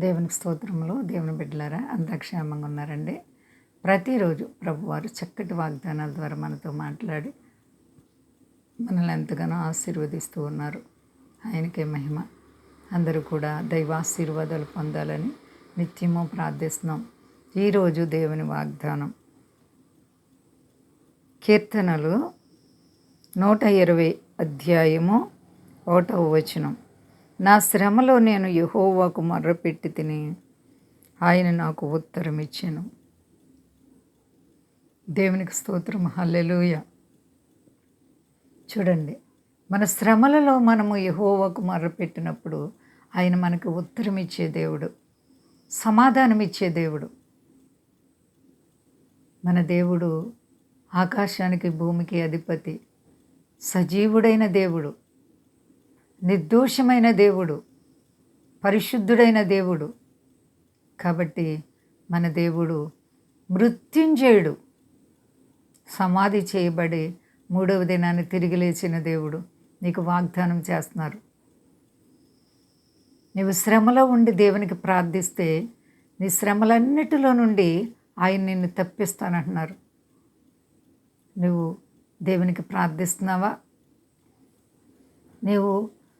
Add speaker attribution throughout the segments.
Speaker 1: దేవునికి స్తోత్రములు. దేవుని బిడ్డలారా అంతా క్షేమంగా ఉన్నారండి. ప్రతిరోజు ప్రభువారు చక్కటి వాగ్దానాల ద్వారా మనతో మాట్లాడి మనల్ని ఎంతగానో ఆశీర్వదిస్తూ ఉన్నారు. ఆయనకే మహిమ. అందరూ కూడా దైవాశీర్వాదాలు పొందాలని నిత్యము ప్రార్థిస్తున్నాం. ఈరోజు దేవుని వాగ్దానం కీర్తనలు 120 అధ్యాయము 1వ వచనం. నా శ్రమలో నేను యెహోవాకు మొర్రపెట్టి తిని ఆయన నాకు ఉత్తరం ఇచ్చెను. దేవునికి స్తోత్రం. హల్లెలూయా. చూడండి, మన శ్రమలలో మనము యెహోవాకు మొర్రపెట్టినప్పుడు ఆయన మనకు ఉత్తరం ఇచ్చే దేవుడు, సమాధానం ఇచ్చే దేవుడు. మన దేవుడు ఆకాశానికి భూమికి అధిపతి, సజీవుడైన దేవుడు, నిర్దోషమైన దేవుడు, పరిశుద్ధుడైన దేవుడు. కాబట్టి మన దేవుడు మృత్యుంజయుడు, సమాధి చేయబడి 3వ దినాన్ని తిరిగి లేచిన దేవుడు. నీకు వాగ్దానం చేస్తున్నారు. నీవు శ్రమలో ఉండి దేవునికి ప్రార్థిస్తే నీ శ్రమలన్నిటిలో నుండి ఆయన నిన్ను తప్పిస్తానంటున్నారు. నువ్వు దేవునికి ప్రార్థిస్తున్నావా? నీవు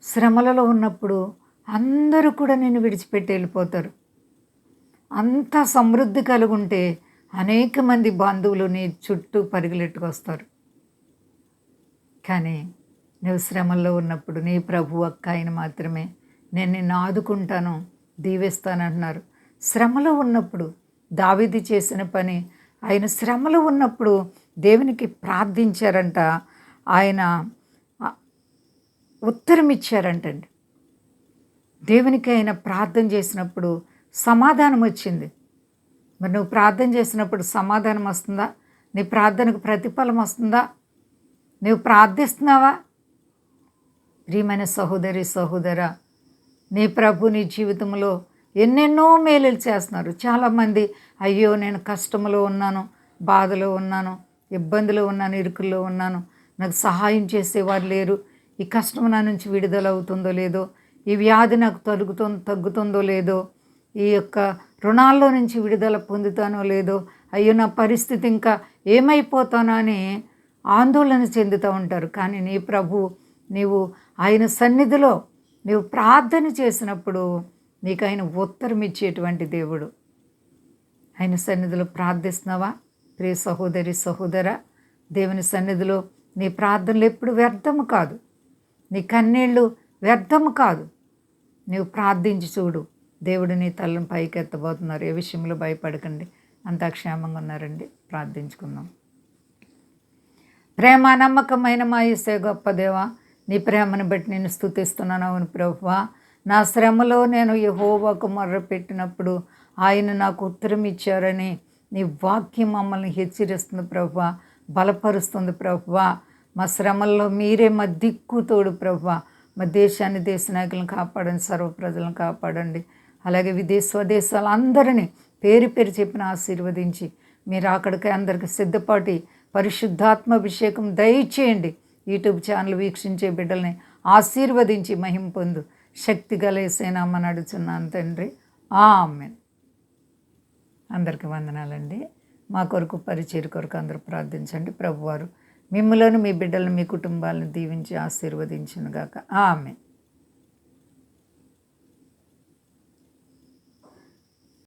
Speaker 1: శ్రమలలో ఉన్నప్పుడు అందరూ కూడా నిన్ను విడిచిపెట్టి వెళ్ళిపోతారు. అంత సమృద్ధి కలిగి ఉంటే అనేక మంది బంధువులు నీ చుట్టూ పరిగెలెట్టుకొస్తారు. కానీ నువ్వు శ్రమల్లో ఉన్నప్పుడు నీ ప్రభు ఒక్క ఆయన మాత్రమే నేను నిన్ను ఆదుకుంటాను, దీవిస్తానంటున్నారు. శ్రమలో ఉన్నప్పుడు దావీదు చేసిన పని, ఆయన శ్రమలో ఉన్నప్పుడు దేవునికి ప్రార్థించారంట. ఆయన ఉత్తరం ఇచ్చారంటండి. దేవునికి ఆయన ప్రార్థన చేసినప్పుడు సమాధానం వచ్చింది. మరి నువ్వు ప్రార్థన చేసినప్పుడు సమాధానం వస్తుందా? నీ ప్రార్థనకు ప్రతిఫలం వస్తుందా? నువ్వు ప్రార్థిస్తున్నావా? ప్రియమైన సహోదరి సహోదరా, నీ ప్రభు నీ జీవితంలో ఎన్నెన్నో మేలులు చేస్తున్నారు. చాలామంది అయ్యో నేను కష్టంలో ఉన్నాను, బాధలో ఉన్నాను, ఇబ్బందిలో ఉన్నాను, ఇరుకుల్లో ఉన్నాను, నాకు సహాయం చేసేవారు లేరు, ఈ కష్టం నా నుంచి విడుదల అవుతుందో లేదో, ఈ వ్యాధి నాకు తగ్గుతుందో లేదో, ఈ యొక్క రుణాల్లో నుంచి విడుదల పొందుతానో లేదో, అయ్యో నా పరిస్థితి ఇంకా ఏమైపోతానో అని ఆందోళన చెందుతూ ఉంటారు. కానీ నీ ప్రభు, నీవు ఆయన సన్నిధిలో నీవు ప్రార్థన చేసినప్పుడు నీకు ఆయన ఉత్తరం ఇచ్చేటువంటి దేవుడు. ఆయన సన్నిధిలో ప్రార్థిస్తున్నావా? ప్రియ సహోదరి సహోదరా, దేవుని సన్నిధిలో నీ ప్రార్థనలు ఎప్పుడు వ్యర్థము కాదు, నీ కన్నీళ్ళు వ్యర్థము కాదు. నీవు ప్రార్థించి చూడు, దేవుడు నీ తలను పైకి ఎత్తబోతున్నారు. ఏ విషయంలో భయపడకండి, అంతా క్షేమంగా ఉన్నారండి. ప్రార్థించుకుందాం. ప్రేమ నమ్మకమైన మా యేసే గొప్ప దేవా, నీ ప్రేమను బట్టి నేను స్తుతిస్తున్నాను. అవును ప్రభువా, నా శ్రమలో నేను యెహోవాకు మొర్రపెట్టినప్పుడు ఆయన నాకు ఉత్తరం ఇచ్చారని నీ వాక్యం మమ్మల్ని హెచ్చరిస్తుంది ప్రభువా, బలపరుస్తుంది ప్రభువా. మా శ్రమల్లో మీరే మా దిక్కు తోడు ప్రభువా. మా దేశాన్ని, దేశ నాయకులను కాపాడండి, సర్వ ప్రజలను కాపాడండి. అలాగే స్వదేశాలు అందరినీ పేరు పేరు చెప్పిన ఆశీర్వదించి మీరు అక్కడికి అందరికీ సిద్ధపాటి పరిశుద్ధాత్మాభిషేకం దయచేయండి. యూట్యూబ్ ఛానల్ వీక్షించే బిడ్డల్ని ఆశీర్వదించి మహిమ పొందు. శక్తి గల యేసయ్య నామమున అడుగుచున్నాను తండ్రి, ఆమేన్. అందరికీ వందనాలండి. మా కొరకు పరిచర్య కొరకు అందరూ ప్రార్థించండి. ప్రభువారు మిమ్మలను, మీ బిడ్డలను, మీ కుటుంబాలను దీవించి ఆశీర్వదించునుగాక. ఆమేన్.